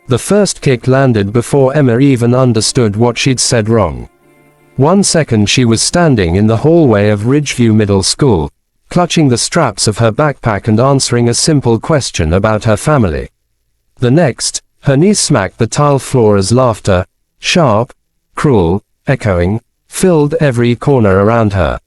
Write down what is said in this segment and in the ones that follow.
The first kick landed before Emma even understood what she'd said wrong. 1 second she was standing in the hallway of Ridgeview Middle School, clutching the straps of her backpack and answering a simple question about her family. The next, her knees smacked the tile floor as laughter, sharp, cruel, echoing, filled every corner around her.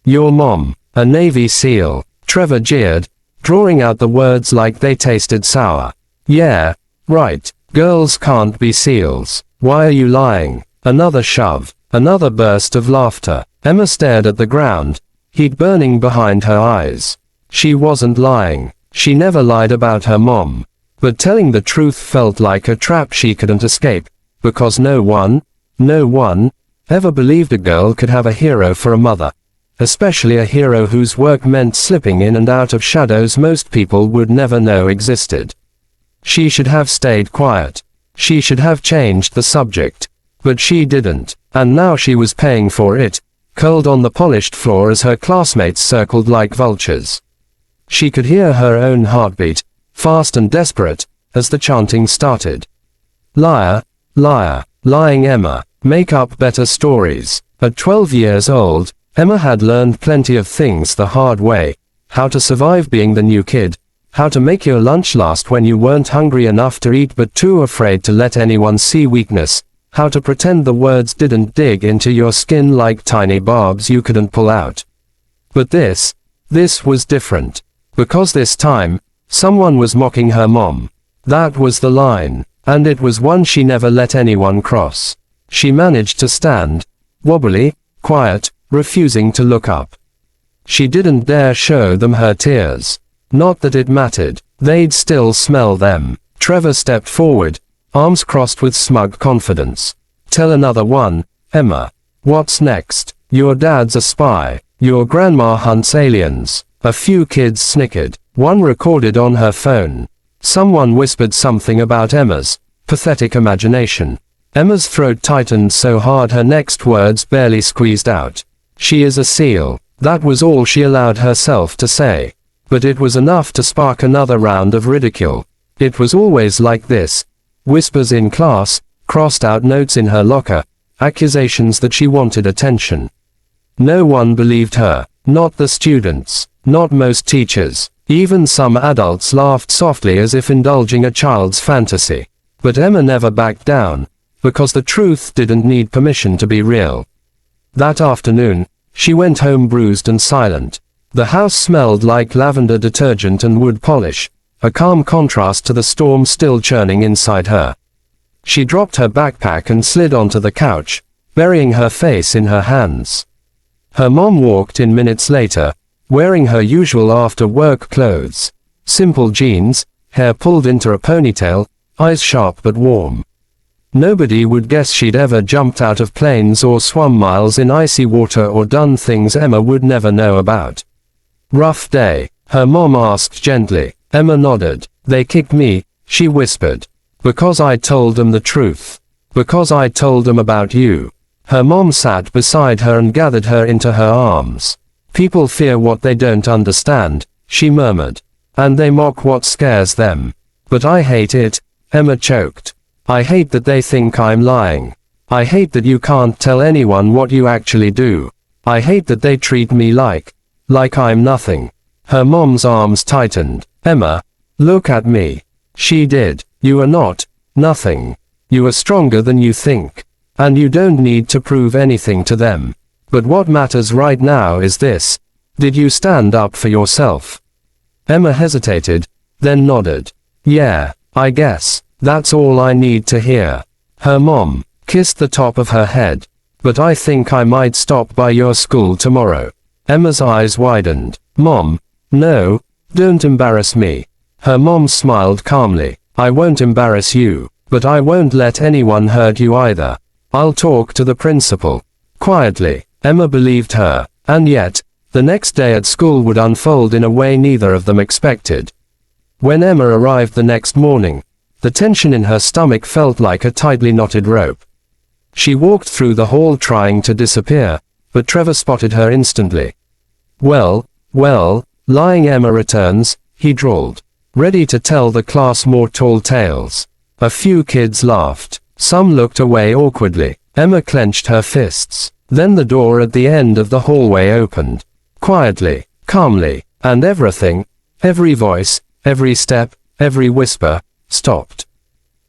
"Your mom, a Navy SEAL," Trevor jeered, drawing out the words like they tasted sour. "Yeah, right, girls can't be SEALs. Why are you lying?" Another shove, another burst of laughter. Emma stared at the ground, heat burning behind her eyes. She wasn't lying. She never lied about her mom. But telling the truth felt like a trap she couldn't escape, because no one, ever believed a girl could have a hero for a mother. Especially a hero whose work meant slipping in and out of shadows most people would never know existed. She should have stayed quiet. She should have changed the subject. But she didn't, and now she was paying for it, curled on the polished floor as her classmates circled like vultures. She could hear her own heartbeat, fast and desperate, as the chanting started. "Liar, liar, lying Emma, make up better stories." At 12 years old, Emma had learned plenty of things the hard way: how to survive being the new kid, how to make your lunch last when you weren't hungry enough to eat but too afraid to let anyone see weakness, how to pretend the words didn't dig into your skin like tiny barbs you couldn't pull out. But this was different. Because this time, someone was mocking her mom. That was the line, and it was one she never let anyone cross. She managed to stand, wobbly, quiet, refusing to look up. She didn't dare show them her tears. Not that it mattered. They'd still smell them. Trevor stepped forward, arms crossed with smug confidence. "Tell another one, Emma. What's next? Your dad's a spy. Your grandma hunts aliens." A few kids snickered. One recorded on her phone. Someone whispered something about Emma's pathetic imagination. Emma's throat tightened so hard her next words barely squeezed out. "She is a SEAL." That was all she allowed herself to say. But it was enough to spark another round of ridicule. It was always like this. Whispers in class, crossed out notes in her locker, accusations that she wanted attention. No one believed her. Not the students. Not most teachers. Even some adults laughed softly as if indulging a child's fantasy. But Emma never backed down, because the truth didn't need permission to be real. That afternoon, she went home bruised and silent. The house smelled like lavender detergent and wood polish, a calm contrast to the storm still churning inside her. She dropped her backpack and slid onto the couch, burying her face in her hands. Her mom walked in minutes later, wearing her usual after-work clothes. Simple jeans, hair pulled into a ponytail, eyes sharp but warm. Nobody would guess she'd ever jumped out of planes or swum miles in icy water or done things Emma would never know about. "Rough day?" her mom asked gently. Emma nodded. "They kicked me," she whispered. "Because I told them the truth. Because I told them about you." Her mom sat beside her and gathered her into her arms. "People fear what they don't understand," she murmured. "And they mock what scares them. But I hate it," Emma choked. "I hate that they think I'm lying. I hate that you can't tell anyone what you actually do. I hate that they treat me like I'm nothing." Her mom's arms tightened. "Emma, look at me." She did. "You are not nothing. You are stronger than you think. And you don't need to prove anything to them. But what matters right now is this. Did you stand up for yourself?" Emma hesitated, then nodded. "Yeah, I guess. That's all I need to hear." Her mom kissed the top of her head. "But I think I might stop by your school tomorrow." Emma's eyes widened. "Mom, no, don't embarrass me." Her mom smiled calmly. "I won't embarrass you, but I won't let anyone hurt you either. I'll talk to the principal." Quietly, Emma believed her, and yet, the next day at school would unfold in a way neither of them expected. When Emma arrived the next morning, the tension in her stomach felt like a tightly knotted rope. She walked through the hall trying to disappear, but Trevor spotted her instantly. Well, lying Emma returns," he drawled. "Ready to tell the class more tall tales." A few kids laughed. Some looked away awkwardly. Emma clenched her fists. Then the door at the end of the hallway opened. Quietly, calmly, and everything, every voice, every step, every whisper, stopped.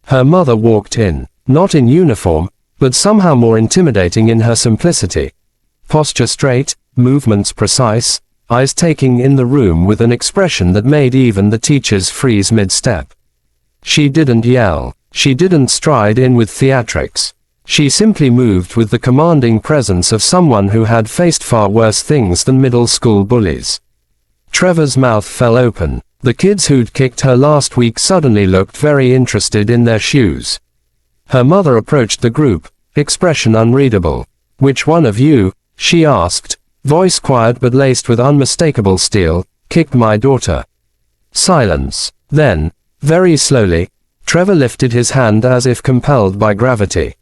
Her mother walked in, not in uniform, but somehow more intimidating in her simplicity. Posture straight, movements precise, eyes taking in the room with an expression that made even the teachers freeze mid-step. She didn't yell. She didn't stride in with theatrics. She simply moved with the commanding presence of someone who had faced far worse things than middle school bullies. Trevor's mouth fell open. The kids who'd kicked her last week suddenly looked very interested in their shoes. Her mother approached the group, expression unreadable. "Which one of you," she asked, voice quiet but laced with unmistakable steel, "kicked my daughter?" Silence. Then, very slowly, Trevor lifted his hand as if compelled by gravity.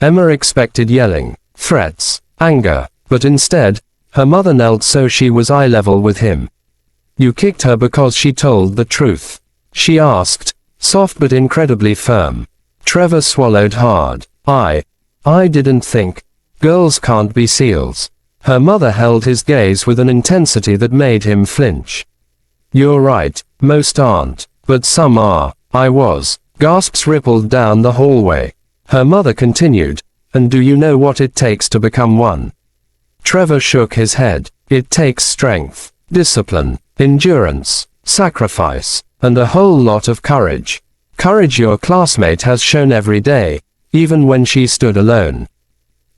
Emma expected yelling, threats, anger, but instead, her mother knelt so she was eye level with him. "You kicked her because she told the truth?" she asked, soft but incredibly firm. Trevor swallowed hard. I didn't think. Girls can't be seals." Her mother held his gaze with an intensity that made him flinch. "You're right, most aren't. But some are. I was." Gasps rippled down the hallway. Her mother continued, "And do you know what it takes to become one?" Trevor shook his head. "It takes strength, discipline, endurance, sacrifice, and a whole lot of courage. Courage your classmate has shown every day, even when she stood alone."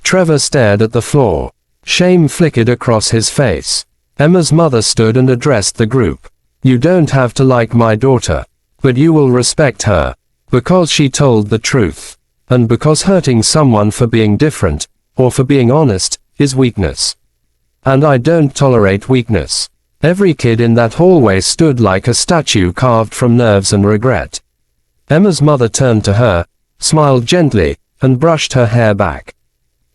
Trevor stared at the floor. Shame flickered across his face. Emma's mother stood and addressed the group. "You don't have to like my daughter. But you will respect her. Because she told the truth. And because hurting someone for being different, or for being honest, is weakness. And I don't tolerate weakness." Every kid in that hallway stood like a statue carved from nerves and regret. Emma's mother turned to her, smiled gently, and brushed her hair back.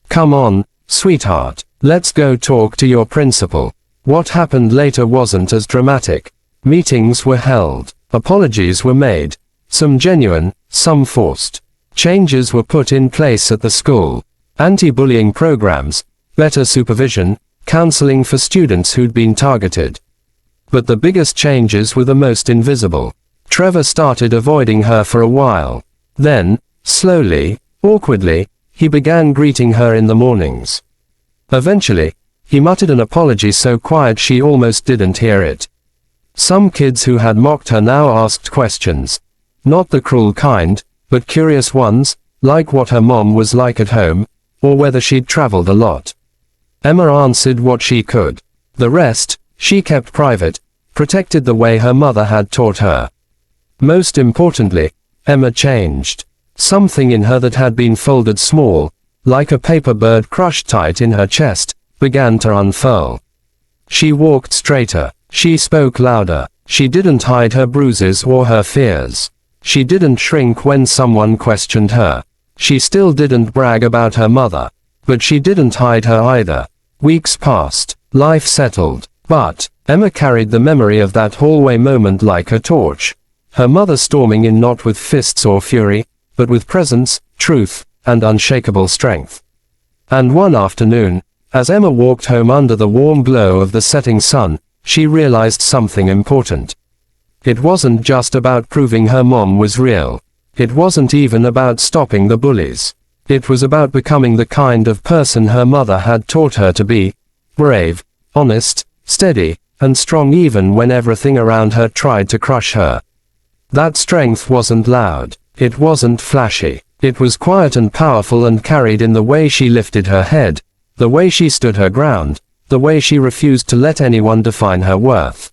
"Come on, sweetheart. Let's go talk to your principal." What happened later wasn't as dramatic. Meetings were held. Apologies were made. Some genuine, some forced. Changes were put in place at the school. Anti-bullying programs, better supervision, counseling for students who'd been targeted. But the biggest changes were the most invisible. Trevor started avoiding her for a while. Then, slowly, awkwardly, he began greeting her in the mornings. Eventually, he muttered an apology so quiet she almost didn't hear it. Some kids who had mocked her now asked questions. Not the cruel kind, but curious ones, like what her mom was like at home, or whether she'd traveled a lot. Emma answered what she could. The rest, she kept private, protected the way her mother had taught her. Most importantly, Emma changed. Something in her that had been folded small, like a paper bird crushed tight in her chest, began to unfurl. She walked straighter. She spoke louder. She didn't hide her bruises or her fears. She didn't shrink when someone questioned her. She still didn't brag about her mother. But she didn't hide her either. Weeks passed. Life settled. But Emma carried the memory of that hallway moment like a torch. Her mother storming in not with fists or fury, but with presence, truth, and unshakable strength. And one afternoon, as Emma walked home under the warm glow of the setting sun, she realized something important. It wasn't just about proving her mom was real. It wasn't even about stopping the bullies. It was about becoming the kind of person her mother had taught her to be. Brave, honest, steady, and strong even when everything around her tried to crush her. That strength wasn't loud. It wasn't flashy. It was quiet and powerful and carried in the way she lifted her head, the way she stood her ground, the way she refused to let anyone define her worth.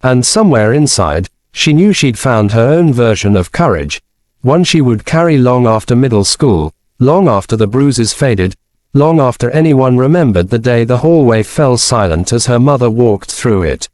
And somewhere inside, she knew she'd found her own version of courage, one she would carry long after middle school, long after the bruises faded, long after anyone remembered the day the hallway fell silent as her mother walked through it.